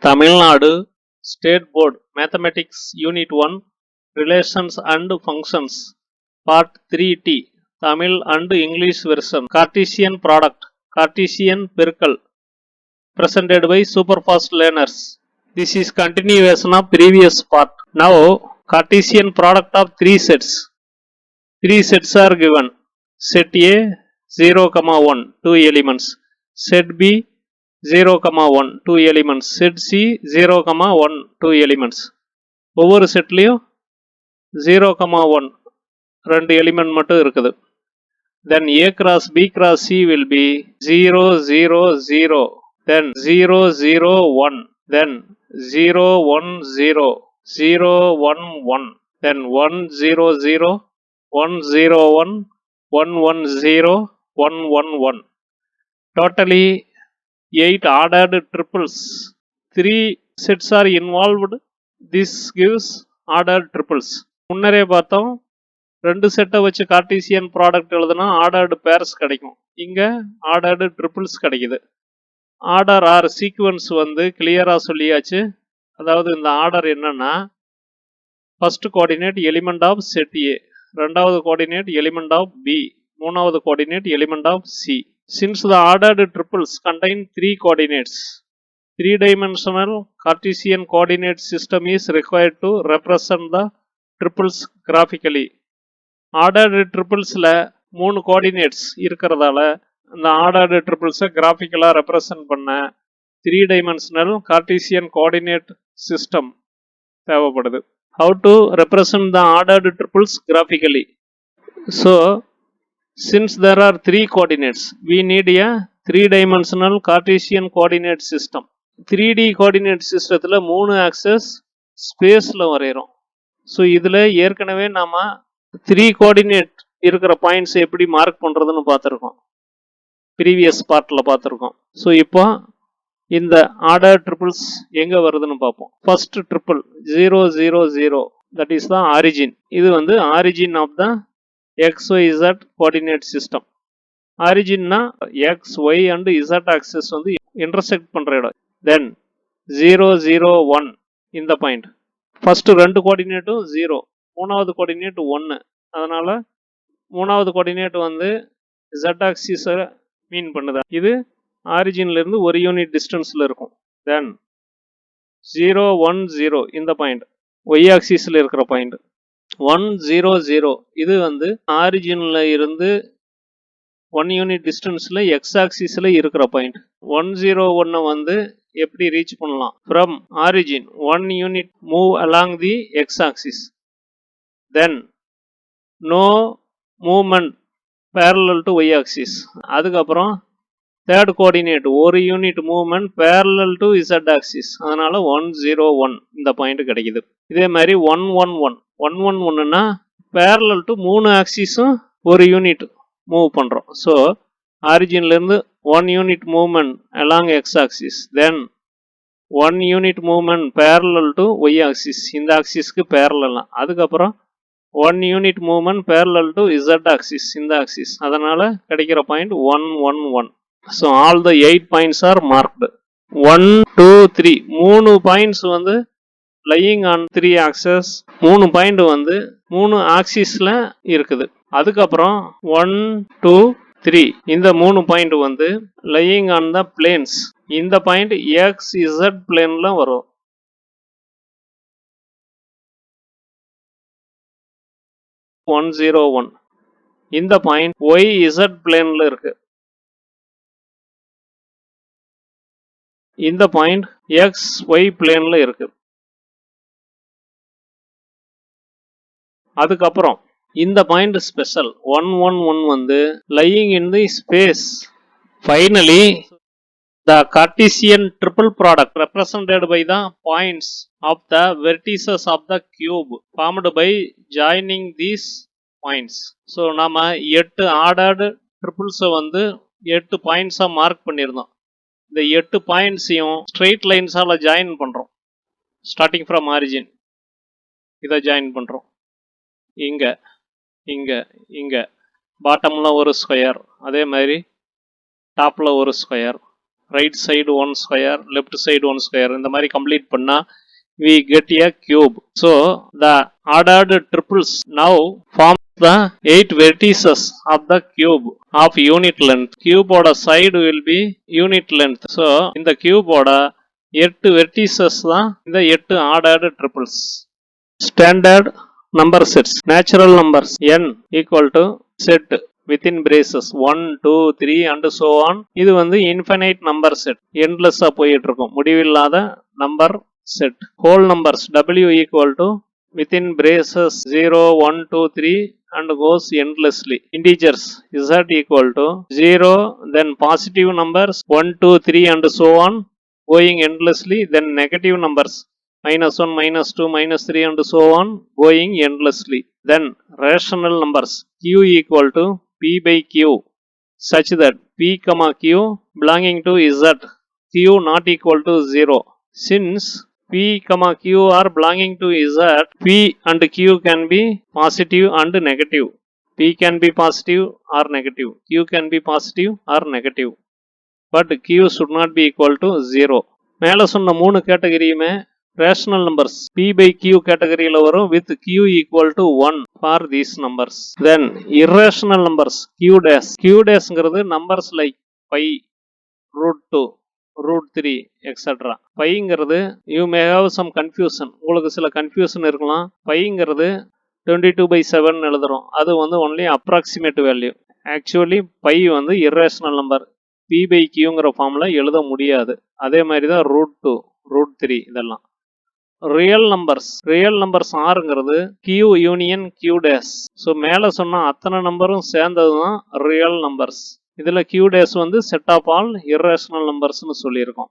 Tamil Nadu State Board Mathematics Unit 1 Relations and Functions Part 3T Tamil and English version Cartesian product Cartesian பெருக்கல் presented by superfast learners. This is continuation of previous part. Now Cartesian product of three sets. Three sets are given. Set A 0, 1 2 elements. Set B 0, 1 2 elements. Set C 0, 1 2 elements. ஒவ்வொரு செட்லையும் 0, 1 2 element மட்டும் இருக்குது. Then A cross B cross C will be 0, 0, 0. Then 0, 0, 1. Then 0, 1, 0. 0, 1, 1. Then 1, 0, 0. 1, 0, 1. 1, 1, 0. 1, 1, 1. Totally 8 ordered triples. 3 sets are involved. This gives ordered triples. முன்னரே பார்த்தோம் ரெண்டு செட்டை வச்சு Cartesian product எழுதுனா ordered pairs கிடைக்கும். இங்கே ஆர்டர்டு ட்ரிபிள்ஸ் கிடைக்குது. ஆர்டர் ஆர் சீக்வன்ஸ் வந்து கிளியராக சொல்லியாச்சு. அதாவது இந்த ஆர்டர் என்னன்னா first coordinate element of set A, ரெண்டாவது கோஆர்டினேட் எலிமெண்ட் ஆஃப் பி, மூணாவது coordinate element of C. Since the ordered triples contain 3 coordinates, 3-dimensional Cartesian coordinate system is required to represent the triples graphically. Ordered triplesல 3 coordinates இருக்கிறதால இந்த ordered triples கிராஃபிக்கலா represent பண்ண 3-dimensional Cartesian coordinate system தேவைப்படுது. How to represent the ordered triples graphically? So since there are 3 coordinates, we need a 3-dimensional Cartesian coordinate system. 3D coordinate systemத்தில் 3 access ஸ்பேஸில் வரைகிறோம். So இதில் ஏற்கனவே நாம் 3 coordinate இருக்கிற points எப்படி mark பண்ணுறதுன்னு பார்த்துருக்கோம், ப்ரீவியஸ் பார்ட்டில் பார்த்துருக்கோம். ஸோ இப்போ இந்த ஆர்டர் ட்ரிபிள்ஸ் எங்கே வருதுன்னு பார்ப்போம். First triple 0, 0, 0, that is the origin. இது வந்து origin of the XYZ coordinate system. ஆரிஜின்னா X, Y and Z axis வந்து இன்டர்செக்ட் பண்ற இடம். தென் 0, 0, 1 இந்த பாயிண்ட். ஃபர்ஸ்ட் ரெண்டு கோஆர்டினேட்டும் 0, மூணாவது கோஆர்டினேட் 1. அதனால மூணாவது கோஆர்டினேட் வந்து Z axis மீன் பண்ணுது. இது ஆரிஜின்ல இருந்து ஒரு யூனிட் டிஸ்டன்ஸ்ல இருக்கும். தென் 0, 1, 0 இந்த பாயிண்ட் Y axisல இருக்கிற பாயிண்ட். 1, 0, 0 இது வந்து ஆரிஜின்ல இருந்து 1 யூனிட் டிஸ்டன்ஸ்ல எக்ஸ் ஆக்சிஸ்ல இருக்கிற பாயிண்ட். 1, 0, 1 வந்து எப்படி ரீச் பண்ணலாம்? From origin 1 unit move along the X axis, then no movement parallel to Y axis. அதுக்கப்புறம் தேர்ட் கோஆர்டினேட் ஒரு unit movement parallel to Z axis. அதனால 1, 0, 1 இந்த பாயிண்ட் கிடைக்குது. இதே மாதிரி 1, 1, 1 1, 1, 1னா parallel டு 3 ஆக்சிஸும் ஒரு யூனிட் மூவ் பண்றோம். ஸோ ஆரிஜின்ல இருந்து 1 unit movement along X axis, then 1 unit movement parallel to Y axis, இந்த ஆக்சிஸ்க்கு பேரலாம். அதுக்கப்புறம் 1 unit movement parallel to Z axis, இந்த ஆக்சிஸ். அதனால கிடைக்கிற point 1, 1, 1. So all the 8 points are marked. 1, 2, 3 3 points வந்து லையிங் ஆன் 3 ஆக்சஸ், 3 பாயிண்ட் வந்து 3 ஆக்சிஸ்ல இருக்குது. அதுக்கப்புறம் 1, 2, 3 இந்த 3 பாயிண்ட் வந்து லையிங் ஆன் த பிளேன்ஸ். இந்த பாயிண்ட் எக்ஸ் இசட் பிளேன்ல வரும். ஒன் 0, 1 இந்த பாயிண்ட் ஒய் இசட் பிளேன்ல இருக்கு. இந்த பாயிண்ட் எக்ஸ் ஒய் பிளேன்ல இருக்கு. அதுக்கப்புறம் இந்த பாயிண்ட் ஸ்பெஷல் 1, 1, 1 வந்து lying in the space. Finally the Cartesian triple product represented by the points of the vertices of the cube formed by joining these points. So நாம 8 ordered ட்ரிபிள்ஸை வந்து 8 பாயிண்ட்ஸா mark பண்ணியிருந்தோம். இந்த 8 பாயிண்ட்ஸையும் straight லைன்ஸால join பண்றோம். Starting from origin இதை join பண்றோம். இங்க இங்க இங்க பாட்டம்ல ஒரு ஸ்கொயர், அதே மாதிரி டாப்ல ஒரு square, right side 1 square, left side 1 square. இந்த மாதிரி complete பண்ணா we get a cube. So the ordered triples now form the 8 vertices of the cube of unit length. Cube oda side will be unit length. So இந்த cube oda 8 vertices தான் இந்த 8 ordered triples. Standard number sets. Natural numbers n equal to set within braces 1, 2, 3 and so on. இது வந்து infinite number set. endless போயிட்டு இருக்கும். முடிவில்லாத number set. Whole numbers w equal to within braces 0, 1, 2, 3 and goes endlessly. Integers z equal to 0, then positive numbers 1, 2, 3 and so on going endlessly, then negative numbers minus 1, minus 2, minus 3 and so on going endlessly. Then rational numbers q equal to p by q such that p comma q belonging to z, q not equal to 0. Since p comma q are belonging to z, p and q can be positive and negative. p can be positive or negative, q can be positive or negative, but q should not be equal to 0. மேல சொன்ன மூணு கேட்டகரியுமே rational numbers p by q கேட்டகரியில வரும் with q equal to 1 for these numbers. Then irrational numbers q dash. q dash ங்கிறது numbers like pi, root 2, root 3 etc. பைங்கிறது you may have some confusion. உங்களுக்கு சில confusion இருக்கலாம். பைங்கிறது 22/7 எழுதுறோம். அது வந்து only approximate value. Actually pi வந்து irrational number. p by qங்கிற ஃபார்ம்ல எழுத முடியாது. அதே மாதிரி தான் root 2, root 3 இதெல்லாம். ரியல் நம்பர்ஸ் ஆறுங்கிறது q union q dash. So மேலே சொன்ன அத்தனை நம்பரும் சேர்ந்தது தான் ரியல் நம்பர்ஸ். இதில் q dash வந்து செட் ஆஃப் ஆல் irrational நம்பர்ஸ்னு சொல்லியிருக்கோம்.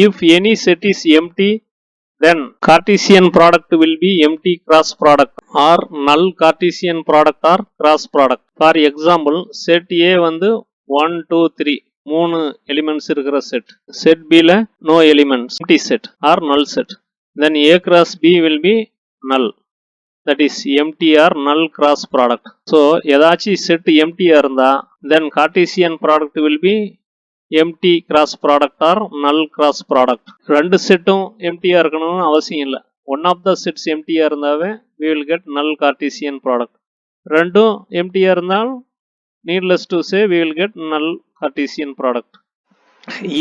If any set is empty then Cartesian product will be empty cross product or null Cartesian product or cross product. For example, set A வந்து 1, 2, 3 மூணு elements இருக்கிற set. Set பில no elements, empty set or null set. Then A cross B will be null, that is empty or null cross product. So ஏதாச்சும் set எம்டியா இருந்தா then Cartesian product will be empty cross product or null cross product. ரெண்டு செட்டும் எம்டியா இருக்கணும்னு அவசியம் இல்லை. One of the sets எம்டியா இருந்தாவே we will get null Cartesian product. ரெண்டும் எம்டியா இருந்தால் needless to say we will get null Cartesian product.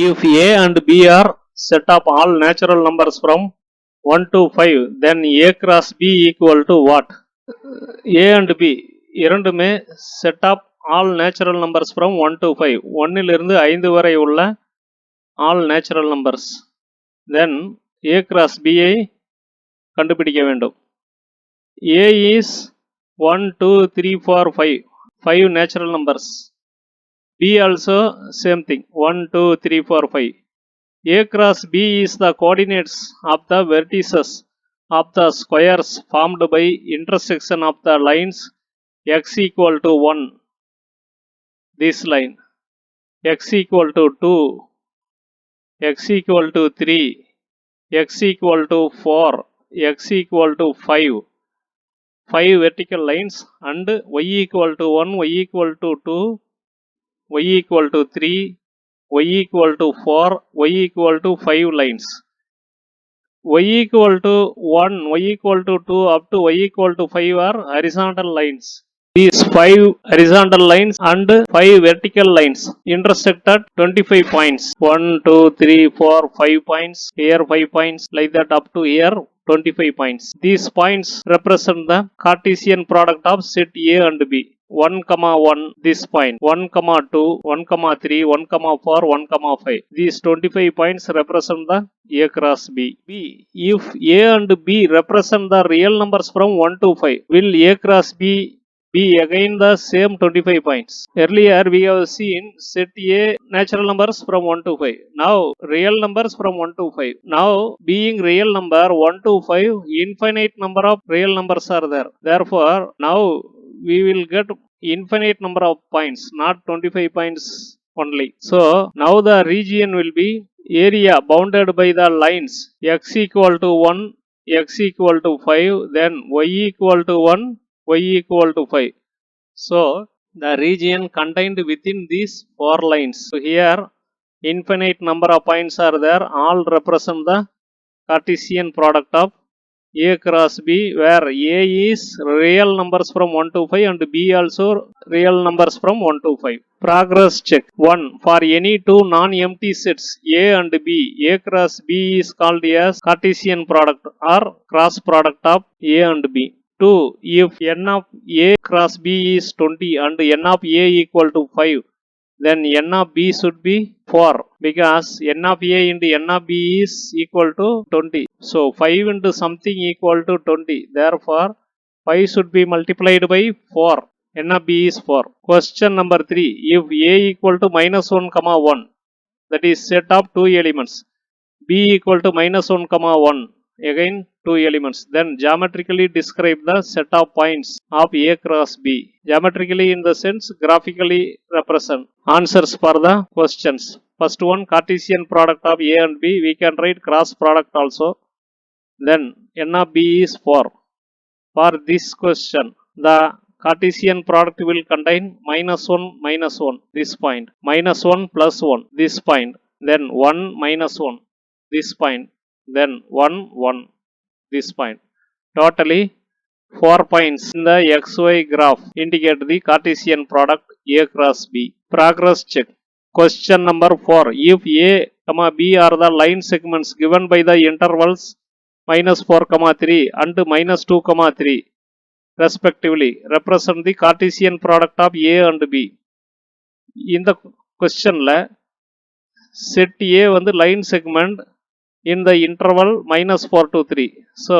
If a and b are set of all natural numbers from 1 to 5, then a cross b equal to what? A and b இரண்டுமே set of all natural numbers from 1 to 5. 1 இலிருந்து 5 வரை உள்ள all natural numbers. Then a cross b ஐ கண்டுபிடிக்க வேண்டும். A is 1, 2, 3, 4, 5. 5 natural numbers. B also same thing, 1, 2, 3, 4, 5. A cross B is the coordinates of the vertices of the squares formed by intersection of the lines x equal to 1, this line, x equal to 2, x equal to 3, x equal to 4, x equal to 5. 5 vertical lines and y equal to 1, y equal to 2, y equal to 3, y equal to 4, y equal to 5 lines. Y equal to 1, y equal to 2 up to y equal to 5 are horizontal lines. These 5 horizontal lines and 5 vertical lines intersect at 25 points. 1, 2, 3, 4, 5 points. Here 5 points, like that up to here 25 points. These points represent the Cartesian product of set A and B. 1, 1, this point, 1, 2, 1, 3, 1, 4, 1, 5. These 25 points represent the A cross B. If A and B represent the real numbers from 1 to 5, will A cross B be again the same 25 points? Earlier we have seen set A natural numbers from 1 to 5. Now real numbers from 1 to 5. Now being real number 1 to 5, infinite number of real numbers are there. Therefore now we will get infinite number of points, not 25 points only. So now the region will be area bounded by the lines x equal to 1, x equal to 5, then y equal to 1, y equal to 5. So the region contained within these 4 lines. So here infinite number of points are there, all represent the Cartesian product of A cross B, where A is real numbers from 1 to 5 and B also real numbers from 1 to 5. Progress check. 1. For any two non-empty sets A and B, A cross B is called as Cartesian product or cross product of A and B. 2. If n of A cross B is 20 and n of A equal to 5, then n of B should be 4 because n of A into n of B is equal to 20. So 5 into something equal to 20. Therefore, 5 should be multiplied by 4. n of B is 4. Question number 3. If A equal to minus 1 comma 1, that is set of two elements, B equal to minus 1 comma 1, again two elements, then geometrically describe the set of points of A cross B. Geometrically in the sense graphically represent. Answers for the questions. First one, Cartesian product of A and B, we can write cross product also. Then n of B is 4. For this question, the Cartesian product will contain minus 1, this point, minus 1 plus 1, this point, then 1 minus 1, this point, then 1, 1, this point. Totally 4 points in the XY graph indicate the Cartesian product A cross B. Progress check. Question number 4. If A, B are the line segments given by the intervals minus 4, 3 and minus 2, 3 respectively, represent the Cartesian product of A and B. In the question la set A வந்து line segment in the interval minus 4 to 3. So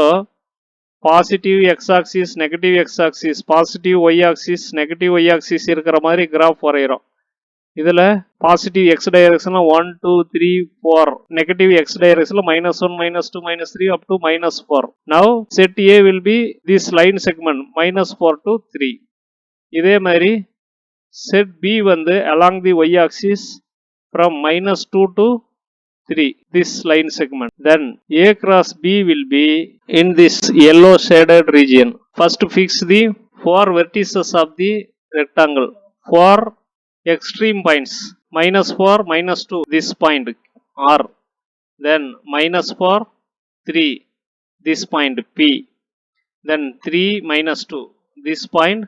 positive x-axis, negative x-axis, positive y-axis, negative y-axis இருக்கிற மாதிரி graph வரைகிறோம். இதில் positive X டைரக்ஷனில் 1, 2, 3, 4, negative X டைரக்ஷனில் -1, -2, -3 up to -4. Now set A will be this line segment -4 to 3. இதே மாதிரி set B வந்து along the y-axis from -2 to 3, this line segment. Then A cross B will be in this yellow shaded region. First fix the 4 vertices of the rectangle. 4 extreme points, -4, -2, this point R. Then -4, 3, this point P. Then 3, -2, this point.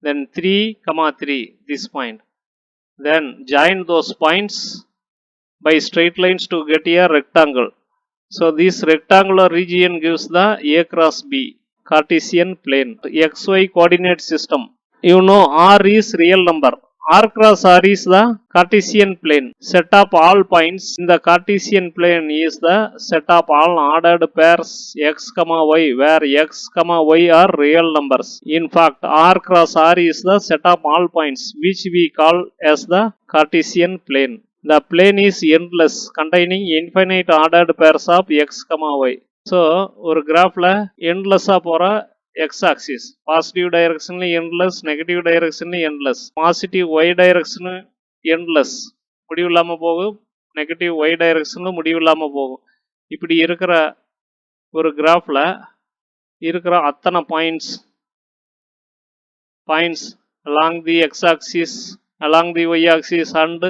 Then 3, 3, this point. Then join those points by straight lines to get a rectangle. So this rectangular region gives the A cross B Cartesian plane. XY coordinate system. You know R is real number. R cross R is the Cartesian plane. Set of all points in the Cartesian plane is the set of all ordered pairs x, y, where x, y are real numbers. In fact, R cross R is the set of all points which we call as the Cartesian plane. The plane is endless, containing infinite ordered pairs of x, y. So, ஒரு கிராஃப்ல endless-ஆ போற x-axis, positive direction endless, negative direction endless, positive y direction endless, முடிவில்லாம போகும், negative y direction முடிவில்லாம போகும். இப்படி இருக்கிற ஒரு கிராஃப்ல இருக்கிற அத்தனை points along the x-axis, along the y-axis and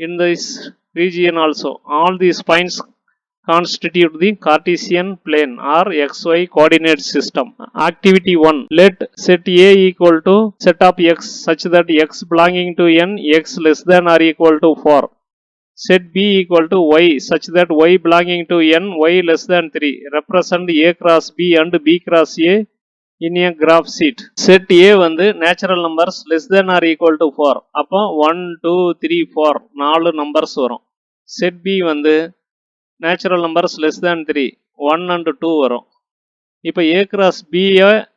in this region also, all these points constitute the Cartesian plane or XY coordinate system. Activity 1. Let set A equal to set of x such that x belonging to n, x less than or equal to 4. Set B equal to y such that y belonging to n, y less than 3. Represent A cross B and B cross A in a graph sheet. Set A வந்து natural numbers less than or equal to 4. அப்போ 1, 2, 3, 4 4 numbers வரும். Set B வந்து natural numbers less than 3, 1 and 2 வரும். இப்போ A cross B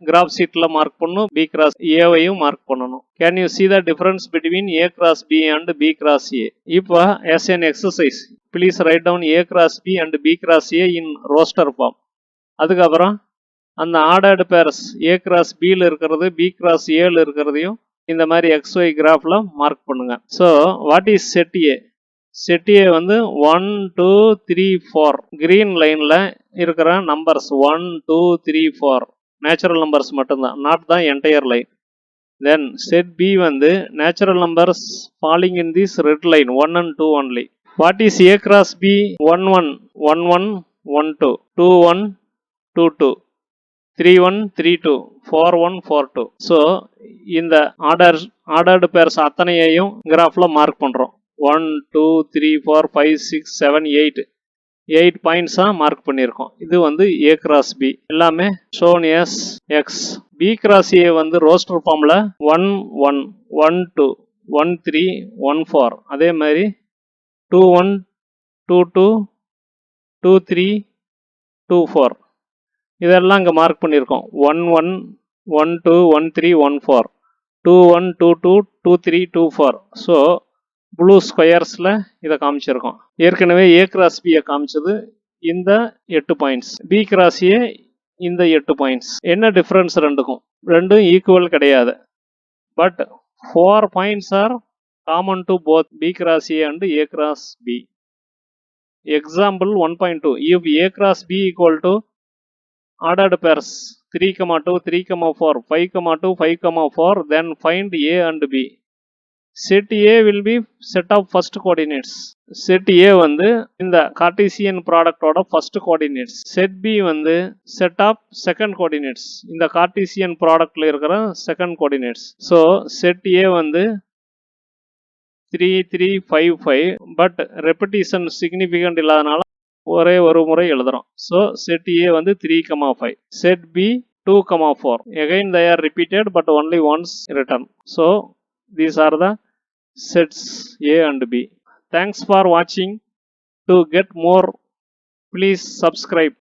graph sheetல mark பண்ணணும், B cross A வையும் mark பண்ணணும். Can you see the difference between A cross B and B cross A? இப்போ as an exercise, please write down A cross B and B cross A in roster form. அதுக்கப்புறம் அந்த ordered purse A cross Bல இருக்கிறது B cross Aல இருக்கிறதையும் இந்த மாதிரி XY கிராஃப்ல mark பண்ணுங்க. So what is set A? Set A வந்து 1, 2, 3, 4 green லைன்ல இருக்கிற நம்பர்ஸ் 1, 2, 3, 4 நேச்சுரல் நம்பர்ஸ் மட்டும்தான், நாட் தான் entire line. Then set B வந்து natural numbers falling in this red line 1 and 2 only. What is A cross B? 1 1 1 1 1 2 2 1 2 2 3 1 3 2 4 1 4 2. So இந்த ordered purse அத்தனையையும் கிராஃபில் mark பண்ணுறோம். 1 2 3 4 5 6 7 8 பாயிண்ட்ஸாக mark பண்ணியிருக்கோம். இது வந்து A கிராஸ் பி எல்லாமே shown as X. B cross A வந்து roster ஃபார்மில் 1 1 1 2 1 3 1 4, அதே மாதிரி 2 1 2 2 2 3 2 4 இதெல்லாம் இங்கே மார்க் பண்ணியிருக்கோம். 1 1 1 2 1 3 1 4 2 1 2 2 2 3 2 4. ஸோ ப்ளூ ஸ்கொயர்ஸில் இதை காமிச்சிருக்கோம். ஏற்கனவே ஏ கிராஸ் பியை காமிச்சது இந்த 8 பாயிண்ட்ஸ், பி கிராஸ் ஏ இந்த 8 பாயிண்ட்ஸ். என்ன டிஃப்ரென்ஸ் ரெண்டுக்கும்? ரெண்டும் ஈக்குவல் கிடையாது. But 4 points are common to both B cross A and A cross B. Example 1.2. if A cross B equal to ordered pairs 3, 2, 3, 4, 5, 2, 5, 4, then find A and B. Set A will be set of first coordinates. Set A வந்து இந்த Cartesian ப்ராடக்டோட first coordinates. Set B வந்து set of second coordinates, இந்த Cartesian ப்ராடக்ட்ல இருக்கிற second coordinates. So set A வந்து 3 3 5 5, but repetition significant இல்லாதனால ஒரே ஒரு முறை எழுதுறோம். ஸோ செட் A வந்து 3, 5. Set B 2, 4. Again they are repeated but only once written. So these are the sets A and B. Thanks for watching. To get more, please subscribe.